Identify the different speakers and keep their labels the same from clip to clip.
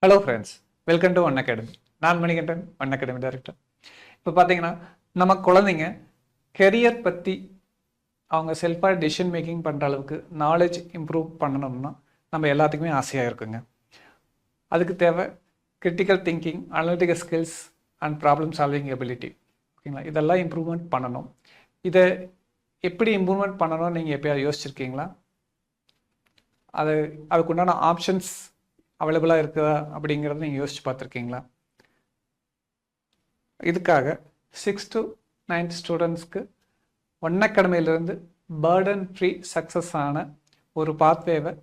Speaker 1: Hello friends, welcome to one academy. நான் Manikandan, one academy director. இப்போ பார்த்தீங்கன்னா நம்ம குழந்தைங்க கெரியர் பற்றி அவங்க செல்ஃபாக டெசிஷன் மேக்கிங் பண்ணுற அளவுக்கு நாலேஜ் இம்ப்ரூவ் பண்ணணும்னா நம்ம எல்லாத்துக்குமே ஆசையாக இருக்குங்க. அதுக்கு தேவை critical thinking, analytical skills and problem solving ability. ஓகேங்களா? இதெல்லாம் இம்ப்ரூவ்மெண்ட் பண்ணணும். இதை எப்படி இம்ப்ரூவ்மெண்ட் பண்ணணும்னு நீங்கள் எப்போயாவது யோசிச்சிருக்கீங்களா? அதுக்குண்டான ஆப்ஷன்ஸ் அவைலபிளாக இருக்குதா அப்படிங்கிறத நீங்கள் யோசிச்சு பார்த்துருக்கீங்களா? இதுக்காக 6th to 9th ஸ்டூடெண்ட்ஸ்க்கு ஒன் அகாடமியிலேருந்து பேர்டன் ஃப்ரீ சக்ஸஸ் ஆன ஒரு பாத்வேவை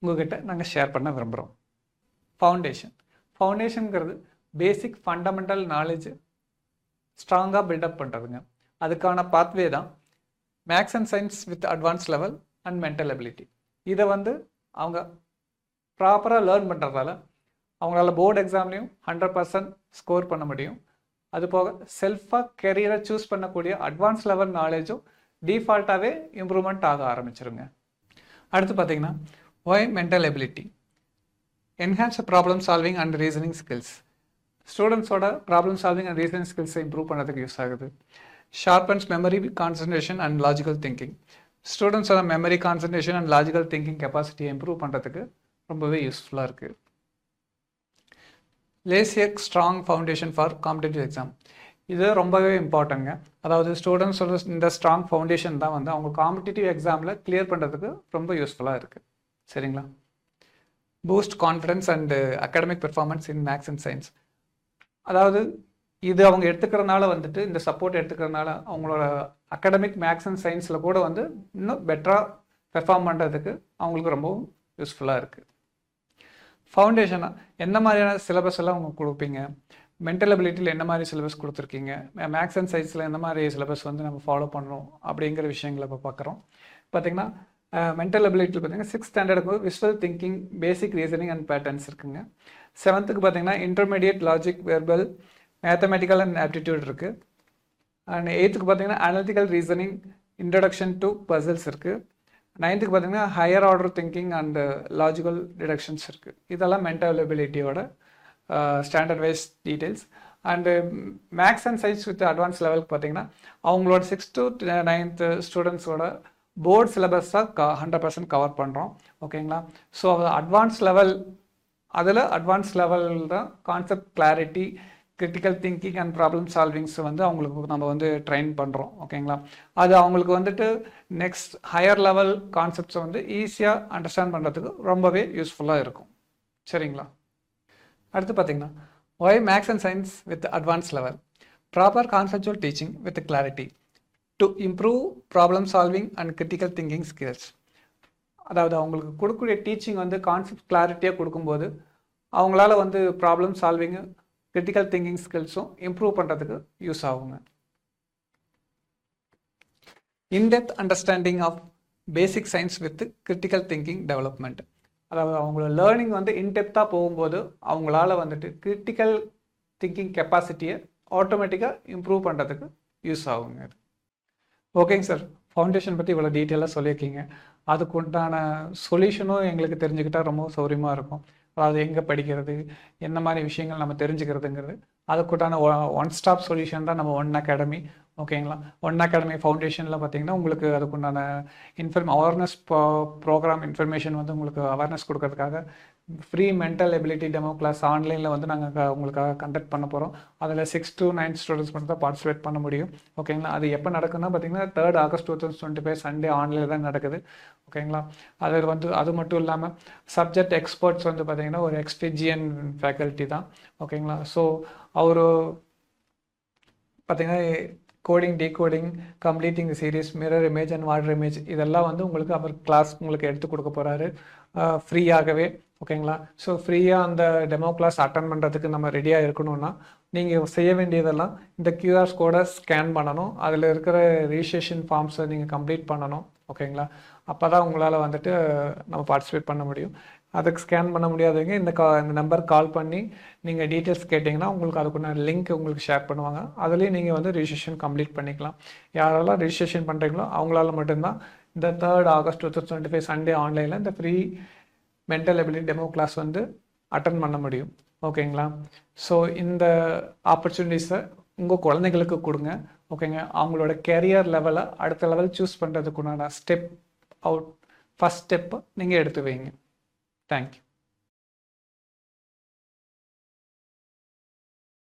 Speaker 1: உங்ககிட்ட நாங்கள் ஷேர் பண்ண விரும்புகிறோம். ஃபவுண்டேஷனுங்கிறது பேசிக் ஃபண்டமெண்டல் நாலேஜ் ஸ்ட்ராங்காக பில்டப் பண்ணுறதுங்க. அதுக்கான பாத்வே தான் maths and science with advance level and mental ability. இதை அவங்க ப்ராப்பராக லேர்ன் பண்ணுறதால அவங்களால போர்டு எக்ஸாம்லேயும் 100% ஸ்கோர் பண்ண முடியும். அதுபோக செல்ஃபாக கெரியரை சூஸ் பண்ணக்கூடிய அட்வான்ஸ் லெவல் நாலேஜும் டிஃபால்ட்டாகவே இம்ப்ரூவ்மெண்ட் ஆக ஆரம்பிச்சிருங்க. அடுத்து பார்த்தீங்கன்னா why mental ability enhance problem solving and reasoning skills. ஸ்டூடெண்ட்ஸோட ப்ராப்ளம் சால்விங் அண்ட் ரீசனிங் ஸ்கில்ஸை இம்ப்ரூவ் பண்ணுறதுக்கு யூஸ் ஆகுது. Sharpens memory, concentration and logical thinking. ஸ்டூடெண்ட்ஸோட memory, concentration and logical thinking கெப்பாசிட்டியை இம்ப்ரூவ் பண்ணுறதுக்கு ரொம்பவே யூஸ்ஃபுல்லாக இருக்குது. Lays a strong foundation for competitive exam. இது ரொம்பவே இம்பார்ட்டன்ங்க. அதாவது ஸ்டூடெண்ட்ஸோட இந்த ஸ்ட்ராங் ஃபவுண்டேஷன் தான் அவங்க காம்படிட்டிவ் எக்ஸாமில் கிளியர் பண்ணுறதுக்கு ரொம்ப யூஸ்ஃபுல்லாக இருக்குது. சரிங்களா? Boost confidence and academic performance in maths and science. அதாவது இது அவங்க எடுத்துக்கிறனால இந்த சப்போர்ட் எடுத்துக்கிறனால அவங்களோட அகாடமிக் மேக்ஸ் அண்ட் சயின்ஸில் கூட இன்னும் பெட்டராக பெர்ஃபார்ம் பண்ணுறதுக்கு அவங்களுக்கு ரொம்பவும் யூஸ்ஃபுல்லாக இருக்குது. ஃபவுண்டேஷனாக என்ன மாதிரியான சிலபஸ் எல்லாம் அவங்க கொடுப்பீங்க? மென்டல் எபிலிட்டியில் என்ன மாதிரி சிலபஸ் கொடுத்துருக்கீங்க? மேக்ஸ் அண்ட் சயின்ஸில் என்ன மாதிரி சிலபஸ் நம்ம ஃபாலோ பண்ணுறோம் அப்படிங்கிற விஷயங்களை இப்போ பார்க்குறோம். பார்த்திங்கன்னா மென்டல் எபிலிட்டியில் பார்த்திங்கன்னா 6th ஸ்டாண்டர்டுக்கு visual thinking, basic reasoning and patterns இருக்குங்க. 7th பார்த்திங்கன்னா intermediate logic, verbal, mathematical and aptitude இருக்குது. அண்ட் 8th பார்த்திங்கன்னா analytical reasoning, introduction to puzzles இருக்குது. 9th பார்த்திங்கன்னா higher order thinking and logical deductions இருக்குது. இதெல்லாம் மென்டல் எபிலிட்டியோட standard wise details. And maths and science with advance லெவலுக்கு பார்த்திங்கன்னா அவங்களோட 6th to 9th ஸ்டூடெண்ட்ஸோட board syllabus தான் 100% கவர் பண்ணுறோம். ஓகேங்களா? ஸோ அட்வான்ஸ் லெவல், அதில் அட்வான்ஸ் லெவல் தான் concept clarity, critical thinking and problem solvings அவங்களுக்கு நம்ம ட்ரெயின் பண்ணுறோம். ஓகேங்களா? அது அவங்களுக்கு நெக்ஸ்ட் ஹையர் லெவல் கான்செப்ட்ஸை ஈஸியாக அண்டர்ஸ்டாண்ட் பண்ணுறதுக்கு ரொம்பவே யூஸ்ஃபுல்லாக இருக்கும். சரிங்களா? அடுத்து பார்த்தீங்கன்னா why maths and science with advance level. Proper conceptual teaching with clarity to improve problem solving and critical thinking skills. அதாவது அவங்களுக்கு கொடுக்கக்கூடிய டீச்சிங் கான்செப்ட் கிளாரிட்டியாக கொடுக்கும்போது அவங்களால ப்ராப்ளம் சால்விங்கு, கிரிட்டிக்கல் திங்கிங் ஸ்கில்ஸும் இம்ப்ரூவ் பண்ணுறதுக்கு யூஸ் ஆகுங்க. In depth understanding of basic science with critical thinking development. அதாவது அவங்களோட லேர்னிங் இன்டெப்த்தாக போகும்போது அவங்களால கிரிட்டிக்கல் திங்கிங் கெப்பாசிட்டியை ஆட்டோமேட்டிக்காக இம்ப்ரூவ் பண்ணுறதுக்கு யூஸ் ஆகுங்க. ஓகேங்க சார், ஃபவுண்டேஷன் பற்றி இவ்வளோ டீட்டெயிலாக சொல்லியிருக்கீங்க. அதுக்கு உண்டான சொல்யூஷனும் எங்களுக்கு தெரிஞ்சுக்கிட்டால் ரொம்ப சௌரியமாக இருக்கும். அதாவது எங்கே படிக்கிறது, என்ன மாதிரி விஷயங்கள் நம்ம தெரிஞ்சுக்கிறதுங்கிறது அதுக்குண்டான ஒன் ஸ்டாப் சொல்யூஷன் தான் நம்ம ஒன் அகாடமி. ஓகேங்களா? ஒன் அகாடமி ஃபவுண்டேஷனில் பார்த்தீங்கன்னா உங்களுக்கு அதுக்குண்டான அவேர்னஸ் ப்ரோக்ராம் இன்ஃபர்மேஷன் உங்களுக்கு அவேர்னஸ் கொடுக்கறதுக்காக free mental ability demo class ஆன்லைனில் நாங்கள் உங்களுக்காக கண்டக்ட் பண்ண போகிறோம். அதில் 6th to 9th ஸ்டூடெண்ட்ஸ் மட்டும் தான் பார்ட்டிசிபேட் பண்ண முடியும். ஓகேங்களா? அது எப்போ நடக்குதுன்னா பார்த்தீங்கன்னா 3rd August 2025 சண்டே ஆன்லைனில் தான் நடக்குது. ஓகேங்களா? அது மட்டும் இல்லாமல் சப்ஜெக்ட் எக்ஸ்பர்ட்ஸ் பார்த்தீங்கன்னா ஒரு எக்ஸ்பிஜியன் ஃபேக்கல்ட்டி தான். ஓகேங்களா? ஸோ அவர் பார்த்தீங்கன்னா coding, decoding, completing the series, mirror image and water image இதெல்லாம் உங்களுக்கு அவர் கிளாஸ் உங்களுக்கு எடுத்து கொடுக்க போகிறாரு ஃப்ரீயாகவே. ஓகேங்களா? ஸோ ஃப்ரீயாக அந்த டெமோ கிளாஸ் அட்டன் பண்ணுறதுக்கு நம்ம ரெடியாக இருக்கணும்னா நீங்கள் செய்ய வேண்டியதெல்லாம் இந்த கியூஆர் கோடை ஸ்கேன் பண்ணணும். அதில் இருக்கிற ரிஜிஸ்ட்ரேஷன் ஃபார்ம்ஸை நீங்கள் கம்ப்ளீட் பண்ணணும். ஓகேங்களா? அப்போ தான் உங்களால் நம்ம பார்ட்டிசிபேட் பண்ண முடியும். அதுக்கு ஸ்கேன் பண்ண முடியாதவங்க இந்த நம்பர் கால் பண்ணி நீங்கள் டீட்டெயில்ஸ் கேட்டிங்கன்னா உங்களுக்கு அதுக்குள்ள லிங்க் உங்களுக்கு ஷேர் பண்ணுவாங்க. அதுலேயும் நீங்கள் ரிஜிஸ்ட்ரேஷன் கம்ப்ளீட் பண்ணிக்கலாம். யாரெல்லாம் ரிஜிஸ்ட்ரேஷன் பண்ணுறீங்களோ அவங்களால மட்டும்தான் இந்த 3rd August 2025 சண்டே ஆன்லைனில் இந்த free mental ability demo class attend பண்ண முடியும். ஓகேங்களா? ஸோ இந்த ஆப்பர்ச்சுனிட்டிஸை உங்கள் குழந்தைங்களுக்கு கொடுங்க. ஓகேங்க? அவங்களோட கெரியர் லெவலை அடுத்த லெவல் சூஸ் பண்ணுறதுக்குண்டான ஃபஸ்ட் ஸ்டெப்பை நீங்கள் எடுத்து வைங்க. தேங்க்யூ.